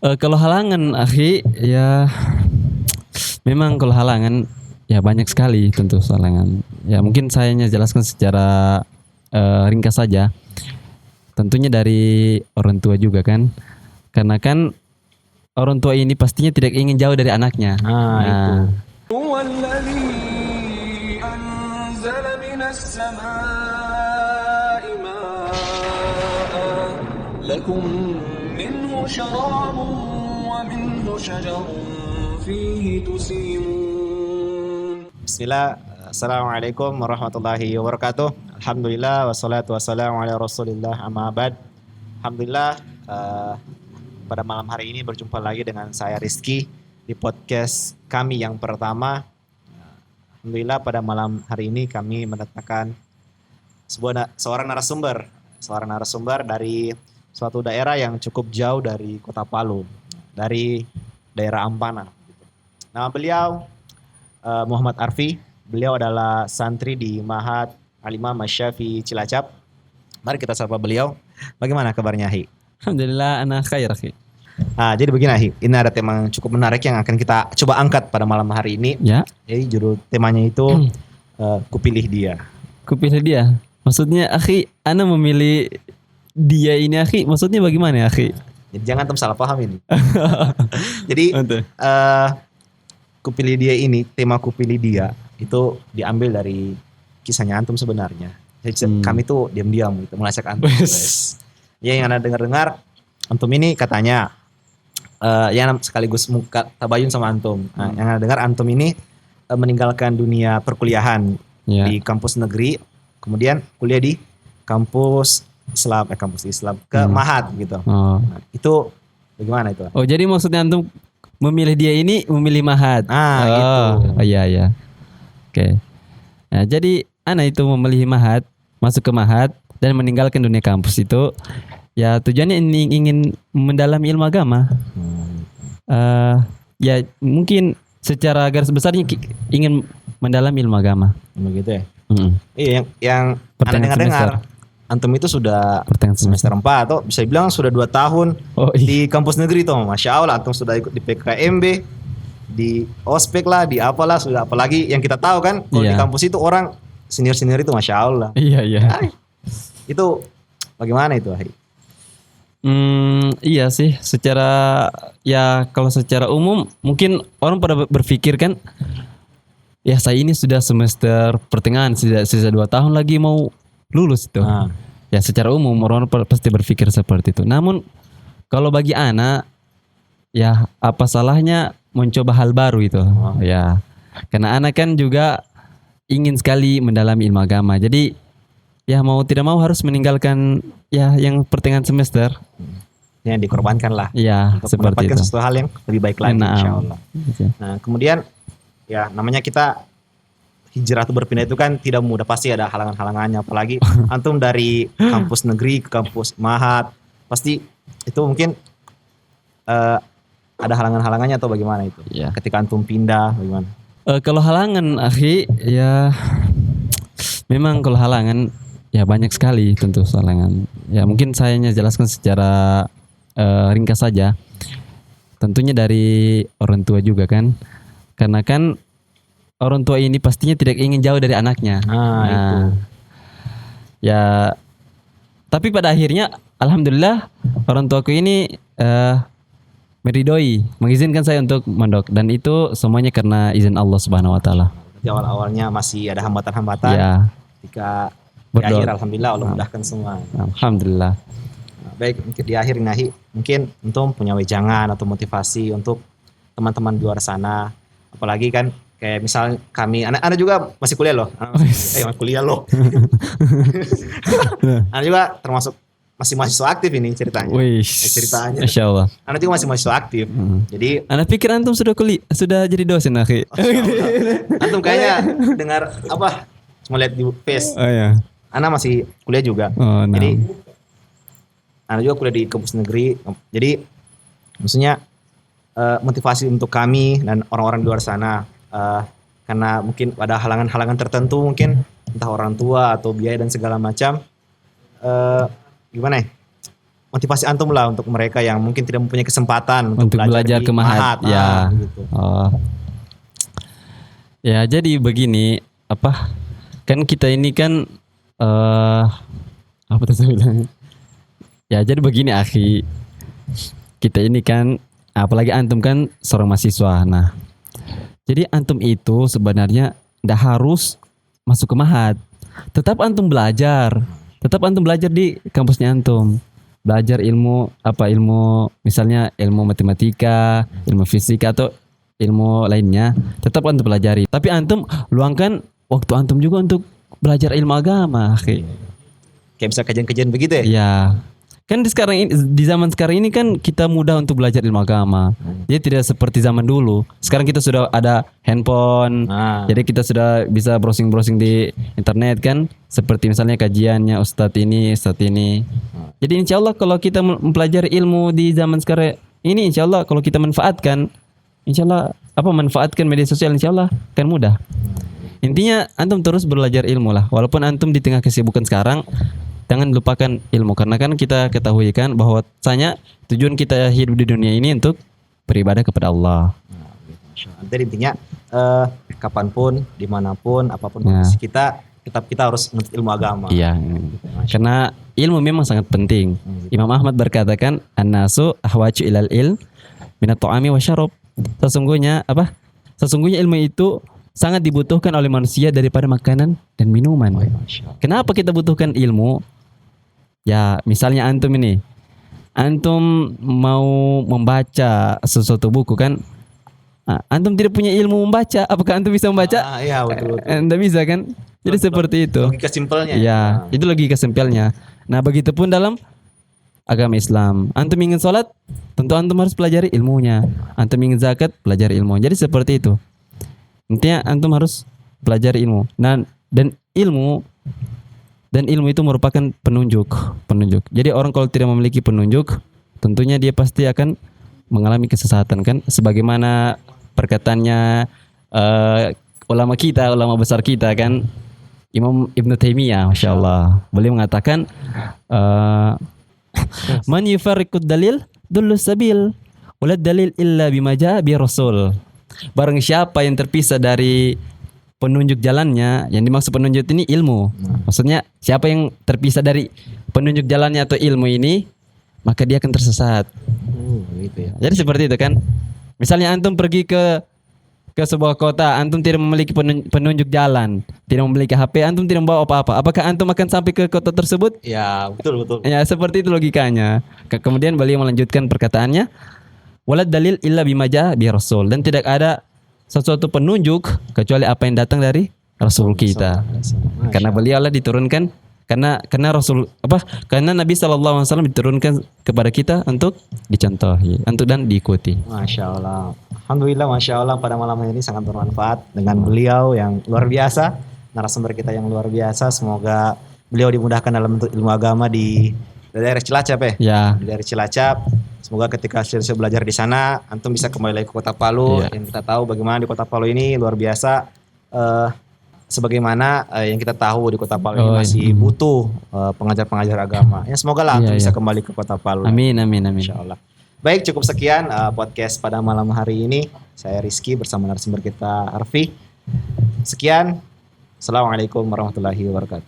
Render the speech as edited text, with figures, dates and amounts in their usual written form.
Kalau halangan, akhi, ya memang kalau halangan ya banyak sekali tentu halangan. Ya mungkin saya jelaskan secara ringkas saja. Tentunya dari orang tua juga kan, karena kan orang tua ini pastinya tidak ingin jauh dari anaknya. Itu. هو الذي أنزل من السماء ماء لكم منه شراب ومنه شجر فيه تسيمون. Bismillah. Assalamualaikum warahmatullahi wabarakatuh. Alhamdulillah wassalatu wassalamu ala Rasulillah amma ba'd. Alhamdulillah pada malam hari ini berjumpa lagi dengan saya Rizky di podcast kami yang pertama. Alhamdulillah pada malam hari ini kami mendatangkan seorang narasumber dari suatu daerah yang cukup jauh dari Kota Palu, dari daerah Ampana. Nama beliau Muhammad Arfi. Beliau adalah santri di Ma'had Al-Imam Asy-Syafi'i Cilacap. Mari kita sapa beliau. Bagaimana kabarnya, Hi? Alhamdulillah, ana khair, akhi. Jadi begini, Hi. Ini ada tema yang cukup menarik yang akan kita coba angkat pada malam hari ini. Ya, Jadi judul temanya itu Kupilih Dia. kupilih dia. Maksudnya, akhi, ana memilih dia ini, akhi. Maksudnya bagaimana ya, akhi? Jadi jangan antum salah paham ini. Jadi Betul. Kupilih Dia ini, tema Kupilih Dia itu diambil dari kisahnya antum sebenarnya. Jadi kami tuh diam-diam gitu melacak antum. Guys. Ya, yang Anda dengar-dengar, antum ini katanya yang sekaligus muka tabayun sama antum. Nah, yang Anda dengar antum ini meninggalkan dunia perkuliahan Ya. di kampus negeri, kemudian kuliah di kampus Islam ke Ma'had gitu. Oh. Nah, itu bagaimana itu? Oh, jadi maksudnya antum memilih dia ini memilih Ma'had. Gitu. Oh, iya. Oke. Nah, jadi ana itu memilih Ma'had, masuk ke Ma'had dan meninggalkan dunia kampus itu ya tujuannya ingin mendalami ilmu agama. Ya mungkin secara garis besarnya ingin mendalami ilmu agama. Begitu ya. Mm. Yang Pertengahan Anda dengar antum itu sudah Pertengahan semester 4 atau bisa dibilang sudah 2 tahun Oh, di kampus negeri tuh. Masya Allah, antum sudah ikut di PKMB, di ospek lah, di apalah, sudah apalagi yang kita tahu kan kalau di Iya. kampus itu orang senior itu Masya Allah. Iya. Ay, itu bagaimana itu, Hai? Iya sih, kalau secara umum mungkin orang pada berpikir kan, ya saya ini sudah semester pertengahan, sisa 2 tahun lagi mau lulus itu. Ya secara umum orang pasti berpikir seperti itu. Namun kalau bagi anak, ya apa salahnya mencoba hal baru itu. Ya, karena anak kan juga ingin sekali mendalami ilmu agama. Jadi ya mau tidak mau harus meninggalkan ya yang pertengahan semester. Yang dikorbankan lah Iya, untuk seperti mendapatkan itu. sesuatu hal yang lebih baik lagi, Nah, Insya Allah. Nah, kemudian ya namanya kita hijrah atau berpindah itu kan tidak mudah, pasti ada halangan-halangannya, apalagi antum dari kampus negeri ke kampus Ma'had, pasti itu mungkin ada halangan-halangannya atau bagaimana itu? Iya. Ketika antum pindah bagaimana? Kalau halangan, akhi, ya memang kalau halangan ya banyak sekali tentu halangan. Ya mungkin saya jelaskan secara ringkas saja. Tentunya dari orang tua juga kan, karena kan orang tua ini pastinya tidak ingin jauh dari anaknya. Itu. Ya, tapi pada akhirnya alhamdulillah orang tuaku ini meridoi, mengizinkan saya untuk mondok, dan itu semuanya karena izin Allah Subhanahu wa taala. Di awal-awalnya masih ada hambatan-hambatan. Ya, Ketika di berdoa. akhir alhamdulillah Allah mudahkan semua. Alhamdulillah. Nah, baik, mungkin di akhir Nahi, mungkin antum punya wejangan atau motivasi untuk teman-teman di luar sana, apalagi kan kayak misal kami, anak juga masih kuliah loh, masih kuliah loh. Anak juga termasuk masih mahasiswa aktif ini ceritanya. Wih, Ceritanya. Masya Allah. Anak juga masih mahasiswa aktif. Jadi Anak pikir antum sudah sudah jadi dosen, akhi. antum kayaknya dengar apa? Cuma lihat di Face. Oh ya. Anak masih kuliah juga. Oh, nah. Jadi anak juga kuliah di kampus negeri. Jadi maksudnya motivasi untuk kami dan orang-orang di luar sana, karena mungkin ada halangan-halangan tertentu, mungkin entah orang tua atau biaya dan segala macam. Gimana ya? motivasi antum lah untuk mereka yang mungkin tidak mempunyai kesempatan Untuk belajar di ke Mahat, ya. gitu. Oh. Ya, jadi begini, kan kita ini kan apa tuh saya bilang? Ya, jadi begini akhi. Kita ini kan, apalagi antum kan seorang mahasiswa. Nah, jadi antum itu sebenarnya ndak harus masuk ke Mahat. Tetap antum belajar di kampusnya antum. Belajar ilmu misalnya ilmu matematika, ilmu fisika atau ilmu lainnya, tetap antum pelajari. Tapi antum luangkan waktu antum juga untuk belajar ilmu agama, akhi. Kayak bisa kajian-kajian begitu ya? Ya. Kan di zaman sekarang ini kan kita mudah untuk belajar ilmu agama. Jadi tidak seperti zaman dulu. Sekarang kita sudah ada handphone. Jadi kita sudah bisa browsing-browsing di internet kan. Seperti misalnya kajiannya Ustadz ini. Jadi insya Allah kalau kita mempelajari ilmu di zaman sekarang ini, insya Allah kalau kita manfaatkan, insya Allah manfaatkan media sosial, insya Allah kan mudah. Intinya antum terus belajar ilmu lah. Walaupun antum di tengah kesibukan sekarang, jangan lupakan ilmu, karena kan kita ketahui kan bahwasanya tujuan kita hidup di dunia ini untuk beribadah kepada Allah. Jadi intinya kapanpun, dimanapun, apapun kondisi kita, tetap kita harus menuntut ilmu agama. Iya, karena ilmu memang sangat penting. Imam Ahmad berkata kan, an-nasu ahwaju ilal ilm minat ta'ami wa syarab. Sesungguhnya ilmu itu sangat dibutuhkan oleh manusia daripada makanan dan minuman. Kenapa kita butuhkan ilmu? Ya, misalnya antum mau membaca sesuatu buku kan, antum tidak punya ilmu membaca, apakah antum bisa membaca? Iya, betul. Anda bisa kan? Jadi seperti itu. Logika simpelnya. Ya, itu logika simpelnya. Nah, begitupun dalam agama Islam. Antum ingin sholat, tentu antum harus pelajari ilmunya. Antum ingin zakat, pelajari ilmu. Jadi seperti itu. Intinya antum harus pelajari ilmu. Nah, dan ilmu itu merupakan penunjuk. Jadi orang kalau tidak memiliki penunjuk, tentunya dia pasti akan mengalami kesesatan kan, sebagaimana perkataannya ulama besar kita kan, Imam Ibn Taimiyah, Masya Allah. Beliau mengatakan man yufarriqud dalil dullus sabil walad dalil illa bima jaa bi rasul. Barang siapa yang terpisah dari penunjuk jalannya, yang dimaksud penunjuk ini ilmu. Maksudnya siapa yang terpisah dari penunjuk jalannya atau ilmu ini, maka dia akan tersesat. Gitu ya. Jadi seperti itu kan. Misalnya antum pergi ke sebuah kota, antum tidak memiliki penunjuk jalan, tidak memiliki HP, antum tidak membawa apa-apa. Apakah antum akan sampai ke kota tersebut? Ya, betul. Ya, seperti itu logikanya. Kemudian beliau melanjutkan perkataannya, walad dalil illa bima jaa bi rasul, dan tidak ada sesuatu penunjuk kecuali apa yang datang dari Rasul kita. Karena beliau lah diturunkan, karena Rasul karena Nabi SAW diturunkan kepada kita untuk dicontohi, untuk dan diikuti. Masya Allah. Alhamdulillah, Masya Allah, pada malam ini sangat bermanfaat dengan beliau yang luar biasa, narasumber kita yang luar biasa. Semoga beliau dimudahkan dalam bentuk ilmu agama di daerah Cilacap ya. Di daerah Cilacap. Semoga ketika selesai belajar di sana, antum bisa kembali lagi ke Kota Palu. Yang kita tahu bagaimana di Kota Palu ini luar biasa. Sebagaimana yang kita tahu di Kota Palu ini masih butuh pengajar-pengajar agama. Ya, semoga lah antum bisa kembali ke Kota Palu. Amin. Insya Allah. Baik, cukup sekian podcast pada malam hari ini. Saya Rizky bersama narasumber kita Arfi. Sekian. Assalamualaikum warahmatullahi wabarakatuh.